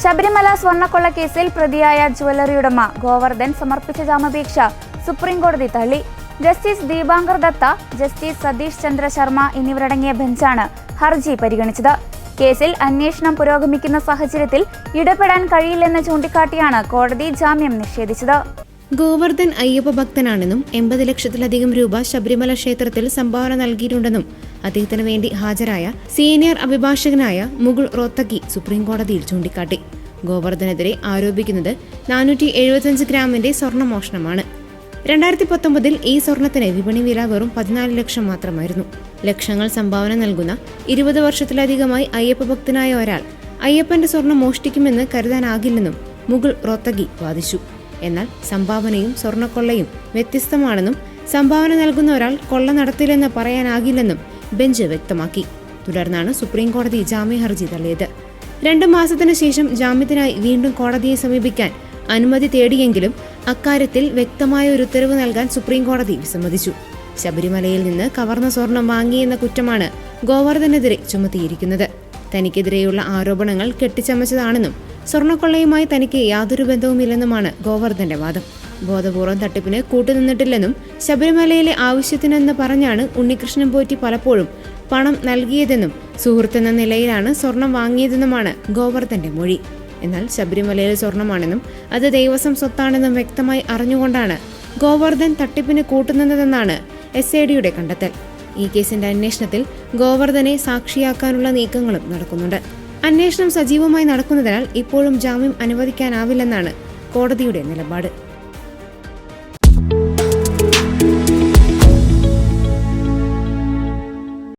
ശബരിമല സ്വർണ്ണക്കൊള്ള കേസിൽ പ്രതിയായ ജ്വല്ലറി ഉടമ ഗോവർദ്ധൻ സമർപ്പിച്ച ജാമ്യാപേക്ഷ സുപ്രീംകോടതി തള്ളി. ജസ്റ്റിസ് ദീപാങ്കർ ദത്ത, ജസ്റ്റിസ് സതീഷ് ചന്ദ്ര ശർമ്മ എന്നിവരടങ്ങിയ ബെഞ്ചാണ് ഹർജി പരിഗണിച്ചത്. കേസിൽ അന്വേഷണം പുരോഗമിക്കുന്ന സാഹചര്യത്തിൽ ഇടപെടാൻ കഴിയില്ലെന്ന് ചൂണ്ടിക്കാട്ടിയാണ് കോടതി ജാമ്യം നിഷേധിച്ചത്. ഗോവർദ്ധൻ അയ്യപ്പ ഭക്തനാണെന്നും 80 ലക്ഷത്തിലധികം രൂപ ശബരിമല ക്ഷേത്രത്തിൽ സംഭാവന നൽകിയിട്ടുണ്ടെന്നും അദ്ദേഹത്തിന് വേണ്ടി ഹാജരായ സീനിയർ അഭിഭാഷകനായ മുകുൾ റോത്തഗി സുപ്രീംകോടതിയിൽ ചൂണ്ടിക്കാട്ടി. ഗോവർദ്ധനെതിരെ ആരോപിക്കുന്നത് 475 ഗ്രാമിന്റെ സ്വർണ്ണമോഷണമാണ്. 2019 ഈ സ്വർണത്തിന് വിപണി വില വെറും 14 ലക്ഷം മാത്രമായിരുന്നു. ലക്ഷങ്ങൾ സംഭാവന നൽകുന്ന 20 വർഷത്തിലധികമായി അയ്യപ്പ ഭക്തനായ ഒരാൾ അയ്യപ്പന്റെ സ്വർണം മോഷ്ടിക്കുമെന്ന് കരുതാനാകില്ലെന്നും മുകുൾ റോത്തഗി വാദിച്ചു. എന്നാൽ സംഭാവനയും സ്വർണ്ണക്കൊള്ളയും വ്യത്യസ്തമാണെന്നും സംഭാവന നൽകുന്ന ഒരാൾ കൊള്ള നടത്തില്ലെന്ന് പറയാനാകില്ലെന്നും ബെഞ്ച് വ്യക്തമാക്കി. തുടർന്നാണ് സുപ്രീംകോടതി ജാമ്യ ഹർജി തള്ളിയത്. 2 മാസത്തിനു ശേഷം ജാമ്യത്തിനായി വീണ്ടും കോടതിയെ സമീപിക്കാൻ അനുമതി തേടിയെങ്കിലും അക്കാര്യത്തിൽ വ്യക്തമായ ഒരു ഉത്തരവ് നൽകാൻ സുപ്രീംകോടതി വിസമ്മതിച്ചു. ശബരിമലയിൽ നിന്ന് കവർന്ന സ്വർണം വാങ്ങിയെന്ന കുറ്റമാണ് ഗോവർദ്ധനെതിരെ ചുമത്തിയിരിക്കുന്നത്. തനിക്കെതിരെയുള്ള ആരോപണങ്ങൾ കെട്ടിച്ചമച്ചതാണെന്നും സ്വർണ്ണക്കൊള്ളയുമായി തനിക്ക് യാതൊരു ബന്ധവുമില്ലെന്നുമാണ് ഗോവർദ്ധന്റെ വാദം. ബോധപൂർവം തട്ടിപ്പിന് കൂട്ടുനിന്നിട്ടില്ലെന്നും ശബരിമലയിലെ ആവശ്യത്തിനെന്ന് പറഞ്ഞാണ് ഉണ്ണികൃഷ്ണൻ പോറ്റി പലപ്പോഴും പണം നൽകിയതെന്നും സുഹൃത്തെന്ന നിലയിലാണ് സ്വർണം വാങ്ങിയതെന്നുമാണ് ഗോവർദ്ധന്റെ മൊഴി. എന്നാൽ ശബരിമലയിലെ സ്വർണമാണെന്നും അത് ദേവസ്വം സ്വത്താണെന്നും വ്യക്തമായി അറിഞ്ഞുകൊണ്ടാണ് ഗോവർദ്ധൻ തട്ടിപ്പിന് കൂട്ടുനിന്നതെന്നാണ് SIDയുടെ കണ്ടെത്തൽ. ഈ കേസിന്റെ അന്വേഷണത്തിൽ ഗോവർദ്ധനെ സാക്ഷിയാക്കാനുള്ള നീക്കങ്ങളും നടക്കുന്നുണ്ട്. അന്വേഷണം സജീവമായി നടക്കുന്നതിനാൽ ഇപ്പോഴും ജാമ്യം അനുവദിക്കാനാവില്ലെന്നാണ് കോടതിയുടെ നിലപാട്.